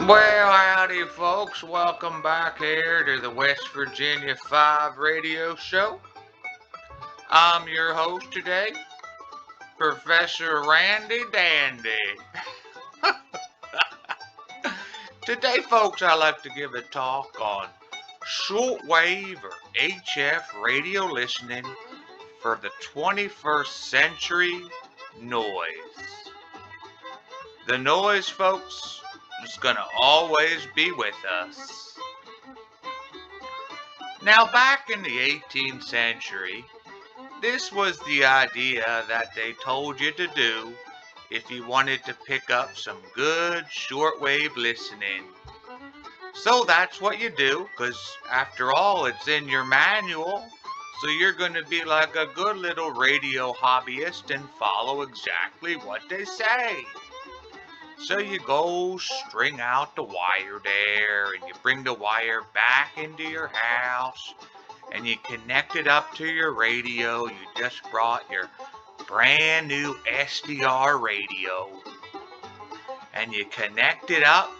Well, howdy, folks. Welcome back here to the West Virginia 5 radio show. I'm your host today, Professor Randy Dandy. Today, folks, I like to give a talk on shortwave or HF radio listening for the 21st century noise. The noise, folks, is going to always be with us. Now, back in the 18th century, this was the idea that they told you to do if you wanted to pick up some good shortwave listening. So that's what you do, because after all, it's in your manual. So you're going to be like a good little radio hobbyist and follow exactly what they say. So you go string out the wire there, and you bring the wire back into your house, and you connect it up to your radio. You just brought your brand new SDR radio, and you connect it up,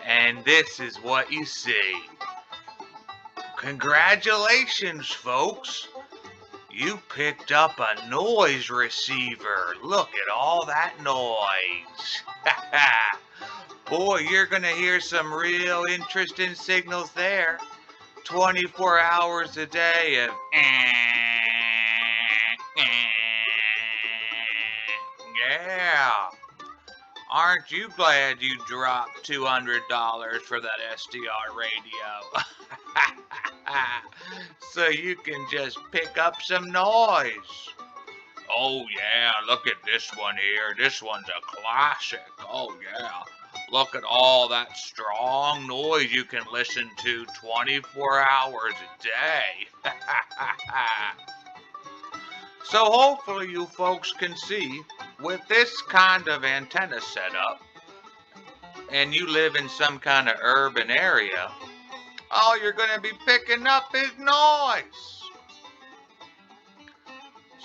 and this is what you see. Congratulations, folks. You picked up a noise receiver. Look at all that noise. Boy, you're going to hear some real interesting signals there. 24 hours a day of yeah. Aren't you glad you dropped $200 for that SDR radio? So you can just pick up some noise. Oh yeah, look at this one here. This one's a classic. Oh yeah. Look at all that strong noise you can listen to 24 hours a day. So hopefully you folks can see, with this kind of antenna setup, and you live in some kind of urban area, all you're going to be picking up is noise.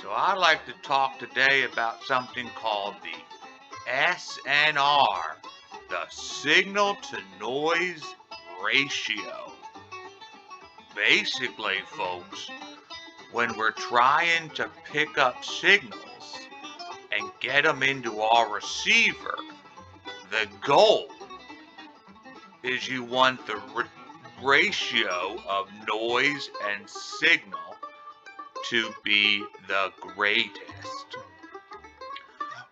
So I'd like to talk today about something called the SNR, the signal to noise ratio. Basically, folks, when we're trying to pick up signals and get them into our receiver, the goal is you want the ratio of noise and signal to be the greatest.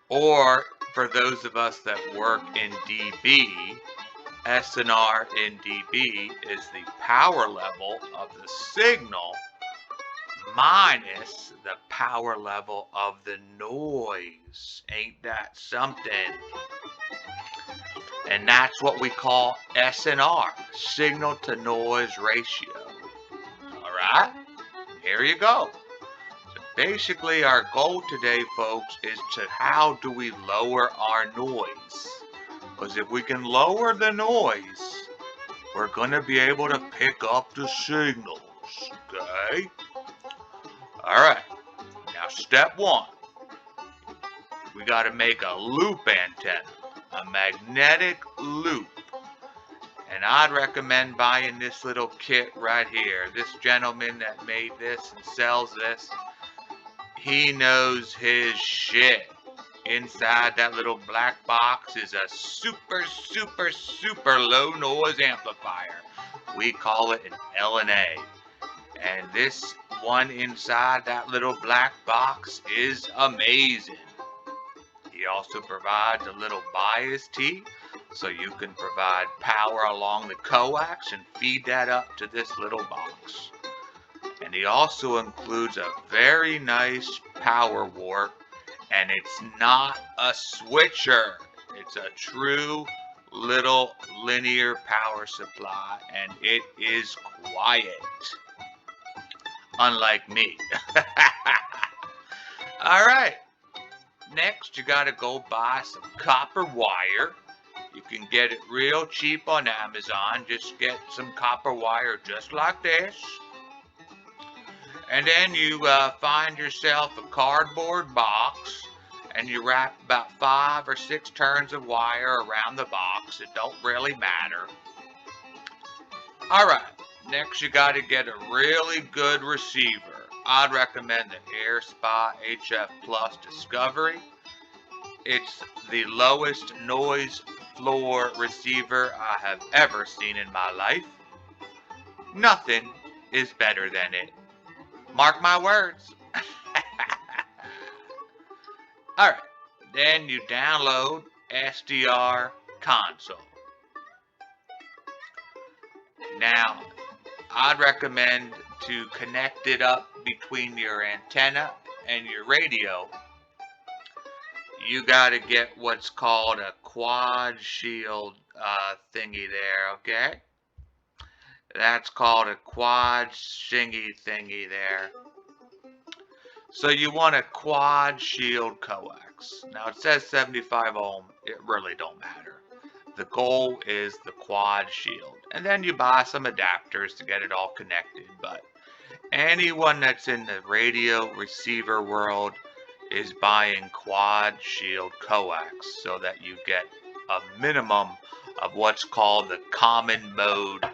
Or for those of us that work in dB, SNR in dB is the power level of the signal minus the power level of the noise. Ain't that something? And that's what we call SNR, signal to noise ratio. Alright, here you go. So basically our goal today, folks, is to how do we lower our noise? Because if we can lower the noise, we're going to be able to pick up the signals, okay? Alright, now step one, we got to make a loop antenna, a magnetic loop. And I'd recommend buying this little kit right here. This gentleman that made this and sells this, he knows his shit. Inside that little black box is a super, super, super low noise amplifier. We call it an LNA. And this one inside that little black box is amazing. He also provides a little bias tee, so you can provide power along the coax and feed that up to this little box. And he also includes a very nice power wart, and it's not a switcher. It's a true little linear power supply, and it is quiet. Unlike me. Alright, next you gotta go buy some copper wire. You can get it real cheap on Amazon. Just get some copper wire just like this. And then you find yourself a cardboard box, and you wrap about 5 or 6 turns of wire around the box. It don't really matter. Alright, next you got to get a really good receiver. I'd recommend the AirSpy HF Plus Discovery. It's the lowest noise floor receiver I have ever seen in my life. Nothing is better than it. Mark my words. Alright, then you download SDR Console. Now, I'd recommend to connect it up between your antenna and your radio. You gotta get what's called a quad shield thingy there, okay? That's called a quad shingy thingy there. So you want a quad shield coax. Now it says 75 ohm, it really don't matter. The goal is the quad shield. And then you buy some adapters to get it all connected. But anyone that's in the radio receiver world is buying quad shield coax so that you get a minimum of what's called the common mode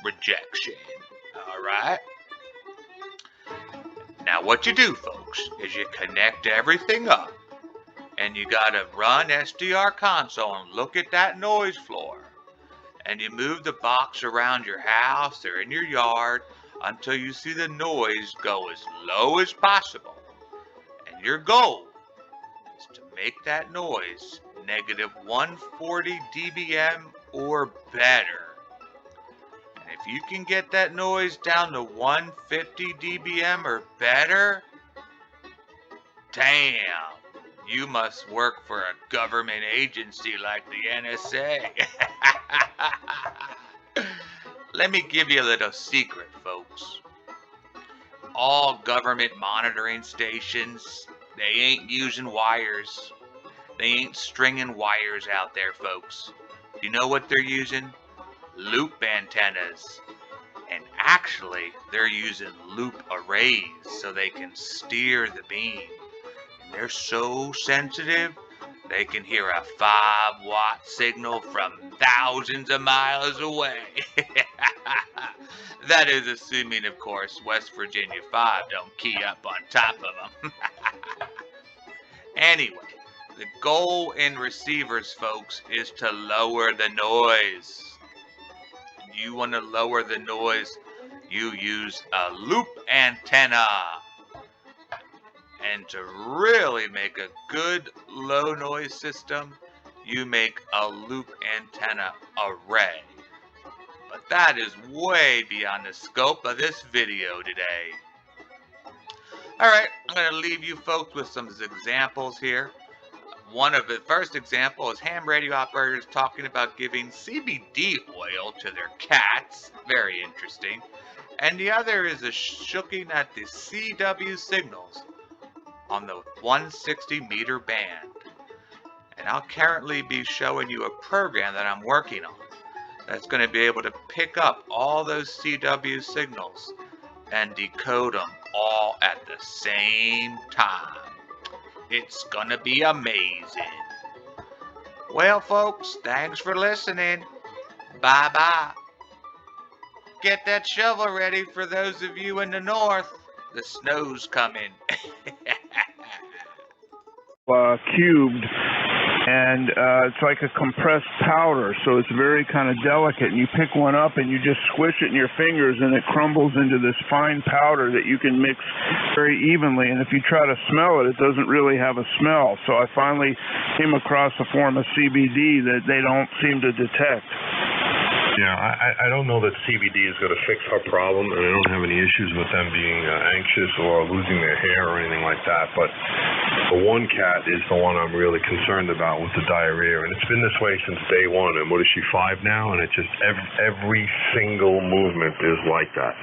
rejection. Alright? Now what you do, folks, is you connect everything up. And you gotta run SDR Console and look at that noise floor. And you move the box around your house or in your yard until you see the noise go as low as possible. And your goal is to make that noise negative 140 dBm or better. And if you can get that noise down to 150 dBm or better, damn. You must work for a government agency like the NSA. Let me give you a little secret, folks. All government monitoring stations, they ain't using wires. They ain't stringing wires out there, folks. You know what they're using? Loop antennas. And actually, they're using loop arrays so they can steer the beam. They're so sensitive, they can hear a 5-watt signal from thousands of miles away. That is assuming, of course, West Virginia 5 don't key up on top of them. Anyway, the goal in receivers, folks, is to lower the noise. You want to lower the noise, you use a loop antenna. And to really make a good low noise system, you make a loop antenna array. But that is way beyond the scope of this video today. Alright, I'm going to leave you folks with some examples here. One of the first example is ham radio operators talking about giving CBD oil to their cats. Very interesting. And the other is looking at the CW signals on the 160 meter band. And I'll currently be showing you a program that I'm working on that's going to be able to pick up all those CW signals and decode them all at the same time. It's gonna be amazing. Well, folks, thanks for listening. Bye-bye. Get that shovel ready for those of you in the north. The snow's coming. Cubed, and it's like a compressed powder, so it's very kind of delicate, and you pick one up and you just squish it in your fingers and it crumbles into this fine powder that you can mix very evenly, and if you try to smell it, it doesn't really have a smell. So I finally came across a form of CBD that they don't seem to detect. Yeah, I don't know that CBD is going to fix her problem, and I don't have any issues with them being anxious or losing their hair or anything like that, but the one cat is the one I'm really concerned about with the diarrhea, and it's been this way since day one, and what is she, 5 now? And it's just every single movement is like that.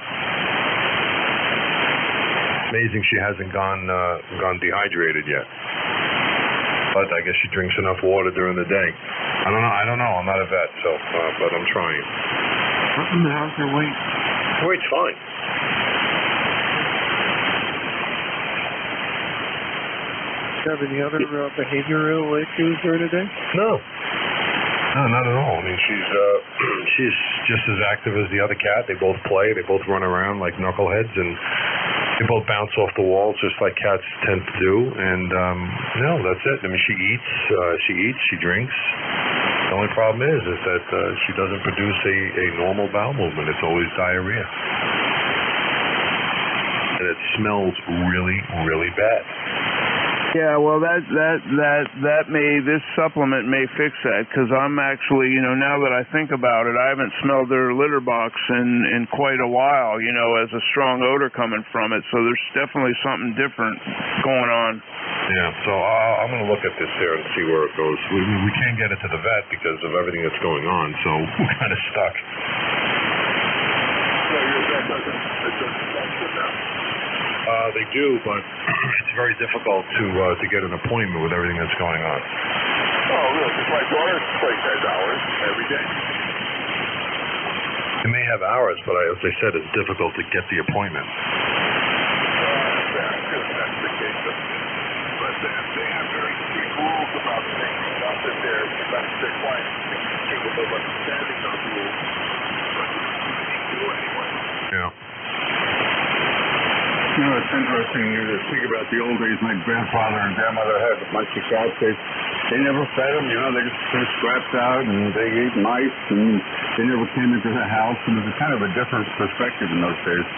Amazing she hasn't gone dehydrated yet. But I guess she drinks enough water during the day. I don't know. I'm not a vet, so but I'm trying. How's her weight? Her weight's fine. have any other behavioral issues during the day? No. No, not at all. I mean, she's just as active as the other cat. They both play. They both run around like knuckleheads, and they both bounce off the walls just like cats tend to do. And no, that's it. I mean, she eats, she drinks. The only problem is that she doesn't produce a normal bowel movement. It's always diarrhea, and it smells really, really bad. Yeah, well, this supplement may fix that, because I'm actually, now that I think about it, I haven't smelled their litter box in quite a while, as a strong odor coming from it. So there's definitely something different going on. Yeah, so I'm going to look at this here and see where it goes. We can't get it to the vet because of everything that's going on, so we're kind of stuck. They do, but it's very difficult to get an appointment with everything that's going on. Oh, look, my daughter's place has hours every day. They may have hours, but as I said, it's difficult to get the appointment. That's the case. But they have very strict rules about things. Not that they're quite capable of understanding those rules, but they do anyway. Yeah. It's interesting to think about the old days. My grandfather and grandmother had a bunch of cats. They never fed them, they just threw scraps out, and they ate mice, and they never came into the house, and it was kind of a different perspective in those days.